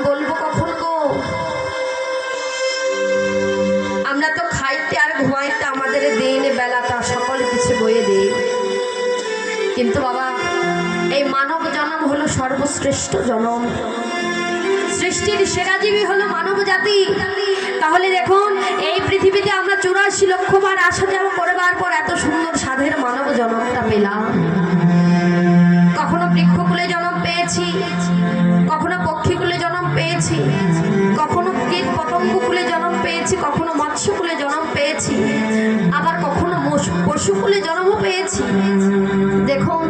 বলবো কখন গো? আমরা তো খাইতে আর ঘুমাইতে আমাদের দিন বেলাটা সকল কিছু বয়ে দিই, কিন্তু বাবা এই মানব জন্ম হলো সর্বশ্রেষ্ঠ জন্ম। সৃষ্টির সেরা জীবী হলো মানব জাতি। তাহলে দেখুন এই পৃথিবীতে আমরা 84 লক্ষ বার আসা যাওয়া করবার পর এত সুন্দর সাধের মানব জন্মটা পেলাম। কখনো বৃক্ষকুলে জন্ম পেয়েছি, কখনো পক্ষীকুলে জন্ম পেয়েছি, কখনো কীট পতঙ্গকুলে জন্ম পেয়েছি, কখনো মৎস্যকুলে জন্ম পেয়েছি, আবার কখনো পশুকুলে জন্মও পেয়েছি। দেখুন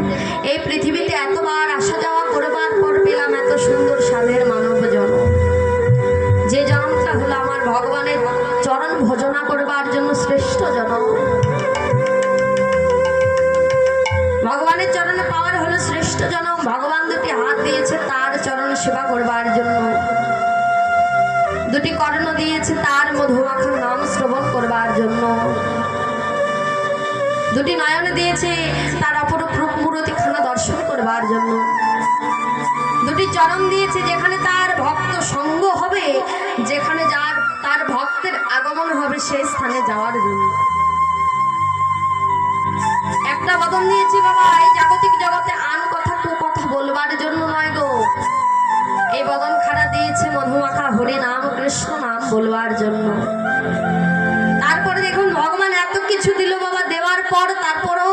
এই পৃথিবীতে এতবার আসা যাওয়া করবার পর পেলাম এত সুন্দর স্বাদের মানব জন্ম। যে জন্মটা হলো আমার ভগবানের চরণ ভজনা করবার জন্য শ্রেষ্ঠ জন্ম। ভগবানের চরণে পাওয়ার হলো শ্রেষ্ঠ জন্ম। ভগবান দুটি হাত দিয়েছে তার চরণ সেবা করবার জন্য, দুটি কর্ণ দিয়েছে তার মধুমাখা নাম শ্রবণ করবার জন্য, দুটি নয়ন দিয়েছে তার অপরূপ রূপ মূর্তিখানা দর্শন করবার জন্য, দুটি চরণ দিয়েছে যেখানে তার ভক্ত সঙ্গ হবে, যেখানে তার ভক্তের আগমন হবে সেই স্থানে যাওয়ার জন্য। একটা বদন দিয়েছি বাবা এই জাগতিক জগতে আন কথা কু কথা বলবার জন্য নয় গো। এই বদন খানা দিয়েছে মধুমাখা হরি নাম কৃষ্ণ নাম বলবার জন্য। তারপরে দেখুন ভগবান এত কিছু দিল বাবা, দেওয়ার পর তারপরও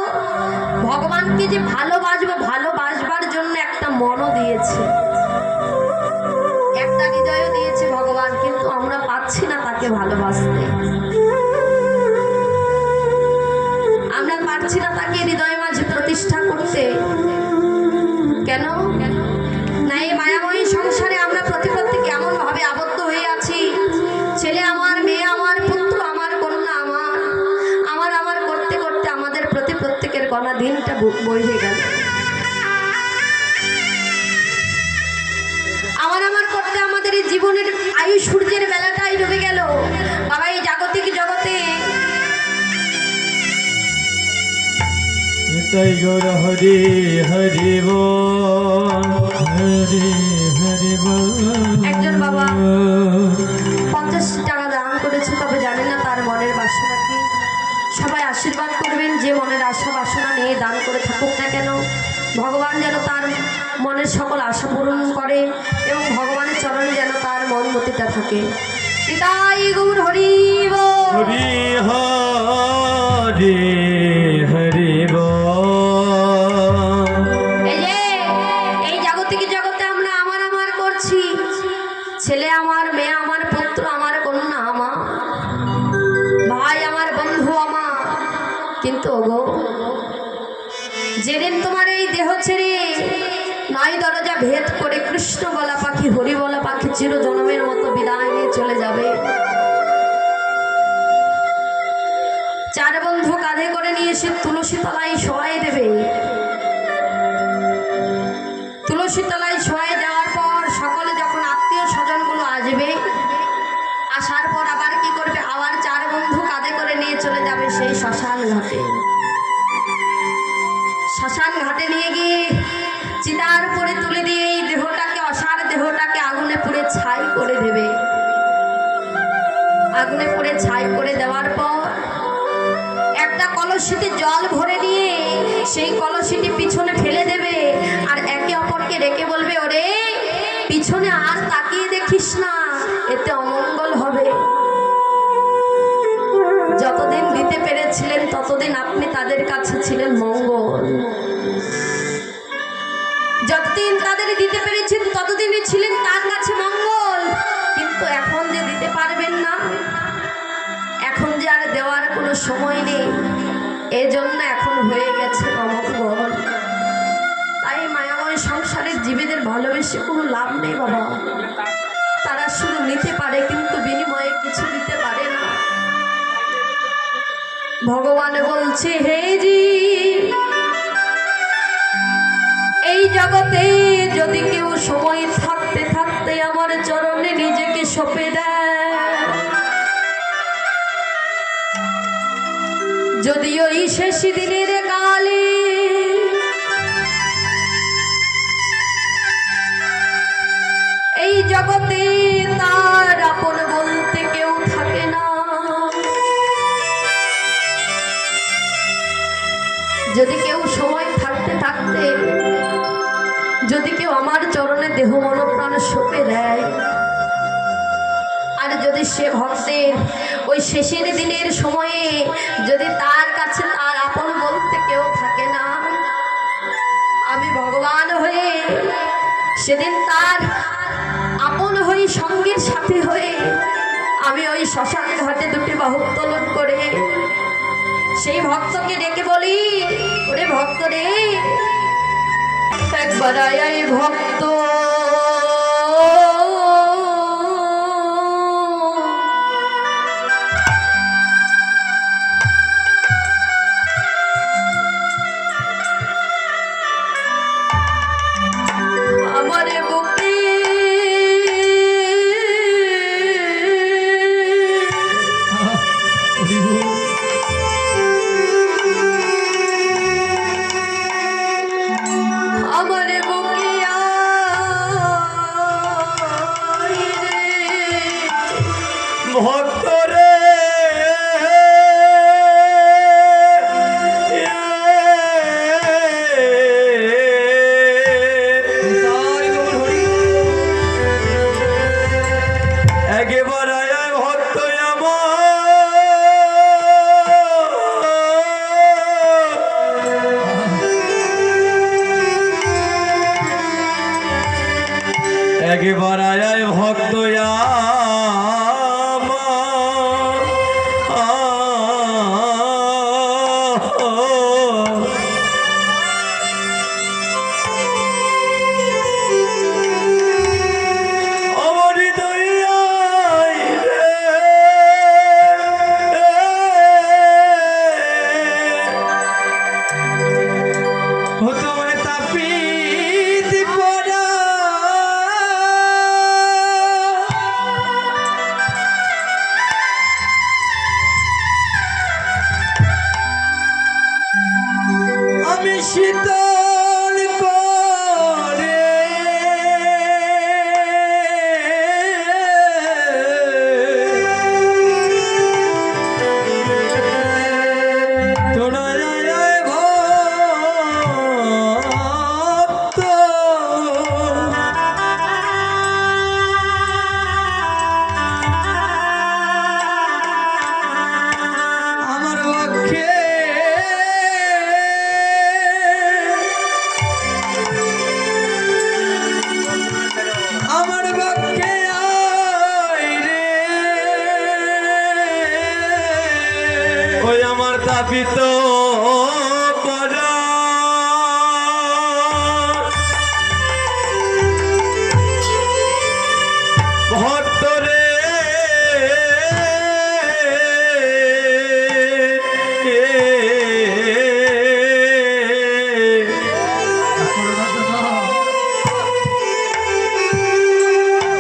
ভগবানকে যে ভালোবাসবো, ভালোবাসবার জন্য একটা মনও দিয়েছে, একটা হৃদয়ও দিয়েছে ভগবান, কিন্তু আমরা পাচ্ছি না তাকে ভালোবাসতে। আমরা পারছি না তাকে হৃদয়ের মাঝে প্রতিষ্ঠা করতে। কেন না? এই মায়াময়ী সংসারে আমরা প্রত্যেকে কেমন ভাবে আবদ্ধ হয়ে আছি। ছেলে আমার, মেয়ে আমার, পুত্র আমার, কন্যা আমার, আমার আমার করতে করতে আমাদের প্রত্যেকের গলা দিনটা বয়ে গেল। আমার করতে আমাদের এই জীবনের আয়ু সূর্যের বেলাটাই ডুবে গেল বাবা। এই জাগতিক জগতে তাই গৌর হরি হরি বল, হরি হরি বল। একজন বাবা 50 টাকা দান করেছে, তবে জানে না তার মনের বাসনা কি। সবাই আশীর্বাদ করবেন, যে মনের আশা বাসনা নিয়ে দান করে থাকুক না কেন, ভগবান যেন তার মনের সকল আশা পূরণ করে এবং ভগবানের চরণে যেন তার মন মতিটা থাকে। তাই গৌর হরি বল, হরি হরি হরি বল। এই জাগতিক জগতে আমরা আমার করছি, ছেলে আমার, মেয়ে আমার, পুত্র আমার, কন্যা আমার, ভাই আমার, বন্ধু আমার, কিন্তু ওগো যেদিন তোমার এই দেহ ছেড়ে 9 দরজা ভেদ করে কৃষ্ণ বলা পাখি, হরি বলা পাখি চির জন্মের মতো বিদায় নিয়ে চলে যাবে, 4 বন্ধু কাঁধে করে নিয়ে এসে তুলসী তলায় শোয়াই দেবে। তুলসী তলায় শোয়াই দেওয়ার পর সকলে যখন আত্মীয় স্বজনগুলো আসবে, আসার পর আবার কি করবে, আবার 4 বন্ধু কাঁধে করে নিয়ে চলে যাবে সেই শ্মশান ঘাটে। শ্মশান ঘাটে নিয়ে গিয়ে চিতার উপরে তুলে দিয়ে এই দেহটাকে, অসার দেহটাকে আগুনে পুড়ে ছাই করে দেবে। আগুনে পুড়ে ছাই করে দেওয়ার পর একটা কলসিতে জল ভরে নিয়ে সেই কলসিটি পিছনে ফেলে দেবে, আর একে অপরকে রেখে বলবে, ওরে পিছনে আর তাকিয়ে দেখিস না, এতে অমঙ্গল হবে। যতদিন দিতে পেরেছিলেন ততদিন আপনি তাদের কাছে ছিলেন মঙ্গল, যতদিন তাদের দিতে পেরেছেন ততদিনই ছিলেন তার কাছে মঙ্গল। কিন্তু এখন যে দিতে পারবেন না, এখন যে আর দেওয়ার কোনো সময় নেই, এজন্য এখন হয়ে গেছে অমঙ্গল। তাই মায়াময় সংসারের জীবীদের ভালোবেসে কোনো লাভ নেই বাবা। তারা শুধু নিতে পারে কিন্তু বিনিময়ে কিছু দিতে পারে না। ভগবান বলছে, হে জীব, এই জগতে যদি কেউ সময় থাকতে থাকতে আমার চরণে নিজেকে সঁপে দেয়, যদি ওই শেষ দিনের কালে এই জগতে তার আপন বলতে কেউ থাকে না। যদি কেউ সময় থাকতে থাকতে যদি কেউ আমার চরণে দেহ মন প্রাণ সঁপে দেয়, আর যদি সে ভক্তের ওই শেষের দিনের সময়ে যদি তার কাছে তার আপন বলতে কেউ থাকে না, আমি ভগবান হয়ে সেদিন তার আপন হয়ে সঙ্গীর সাথে হয়ে আমি ওই শ্মশান ঘাটে দুটি বাহু উত্তোলন করে সেই ভক্তকে ডেকে বলি, ওরে ভক্ত রে, একবার আয় আয় ভক্ত, আমারে বুকে আমারে বুকে আয় রে ভক্ত রে একেবার আয় ভক্ত আমার, একবার আয় ভক্ত আমি শীতল করে তোরা যায় ভক্ত, আমার পক্ষে আমার পক্ষে আয় রে, ওই আমার তাপিত ভক্ত রে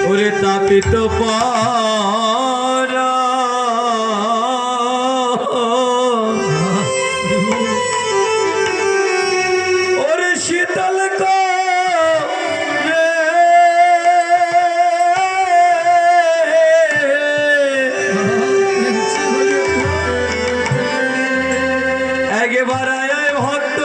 ওরে তাপিত পারা ওরে শীতল করে একবার আয় ভক্ত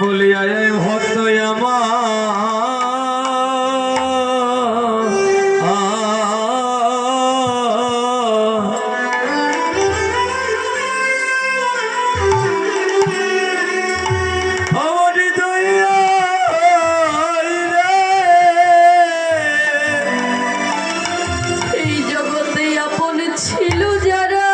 বলি আয় ভক্ত আমার দয়া এই জগতে আপন ছিল যারা,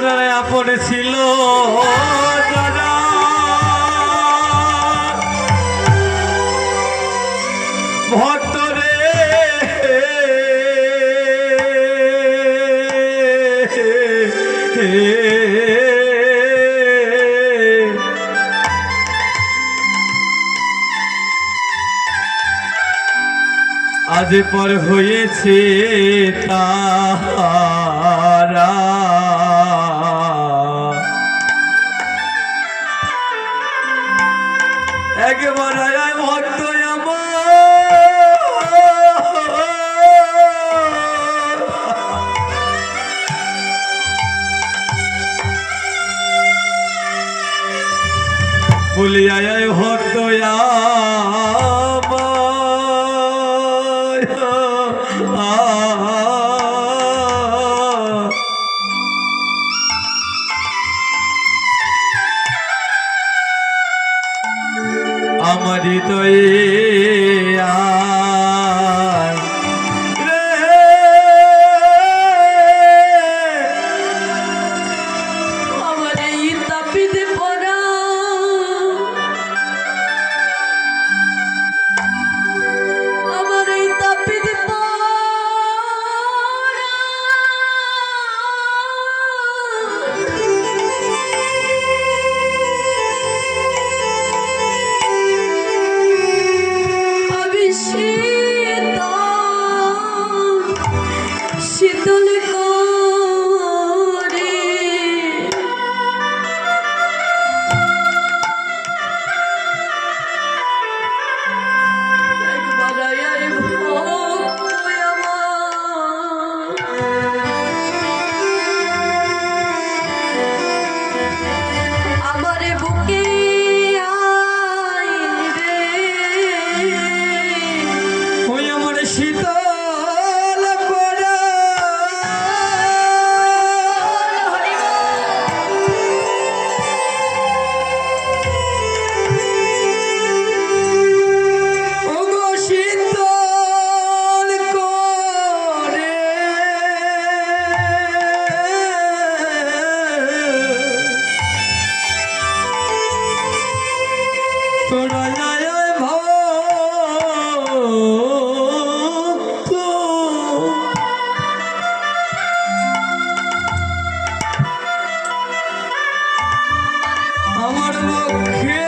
আপনার আপন ছিল যারা, ভক্ত রে আজ পর হয়েছে তারা, একবার আয় ভক্ত আমার, বলি আয় ভক্ত আমার হৃদয়ে আয় রে, আমার এই তাপিতে পড়া, আমার এই তাপিতে পড়া, আমি শীতল করে একবার আয় ভক্ত আমার বুকে আয় রে, ওই আমার শীতল পড়া, ওগো শীতল করে তোরা আয় ভক্ত, আমার পক্ষে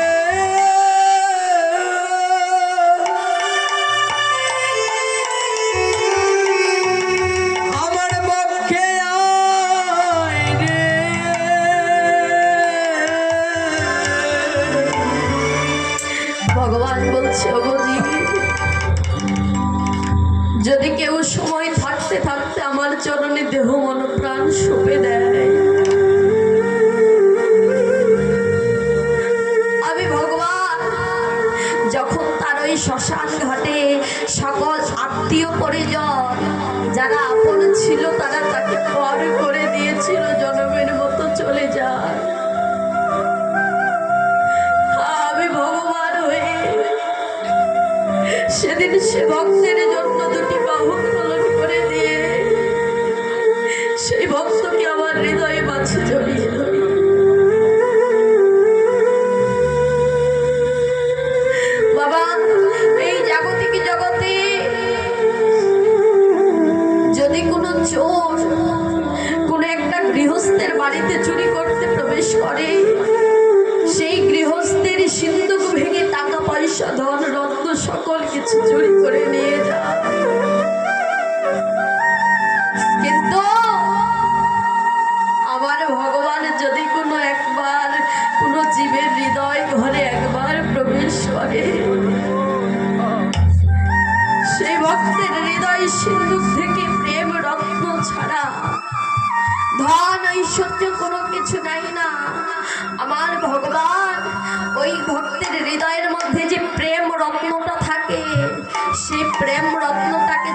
আমার পক্ষে আয় রে, ভগবান বলছে ওগো জীব, যদি কেউ সময় থাকতে থাকতে আমার চরণে দেহ মন প্রাণ সঁপে দেয়, আমি ভগবান যখন তার ওই শ্মশান ঘাটে সকল আত্মীয় পরিজন যারা আপন ছিল তারা তাকে পর করে দিয়েছিল, জনমের মতো চলে যায়, আমি ভগবান হয়ে সেদিন সে ভক্তের জন্য দুটি বাহু উত্তোলন করে দিয়ে সেই ভক্তকে আমার হৃদয়ে মাঝে জড়িয়ে ধরি। বাবা, এই জাগতিক জগতে যদি কোনো চোর কোনো একটা গৃহস্থের বাড়িতে চুরি করতে প্রবেশ করে, সেই গৃহস্থের সিন্ধুক ভেঙে টাকা পয়সা ধন রত্ন সকল কিছু চুরি করে নিয়ে যায়, কিন্তু আমার ভগবান যদি কোনো একবার কোনো জীবের হৃদয় ঘরে একবার প্রবেশ করে, সেই ভক্তের হৃদয় সিন্ধুক থেকে প্রেম রত্ন ছাড়া ধন ঐশ্বর্য কোনো কিছু নাই না। আমার ভগবান ওই ভক্তের হৃদয়ের মধ্যে যে প্রেম রত্নটা থাকে, সেই প্রেম রত্নটাকে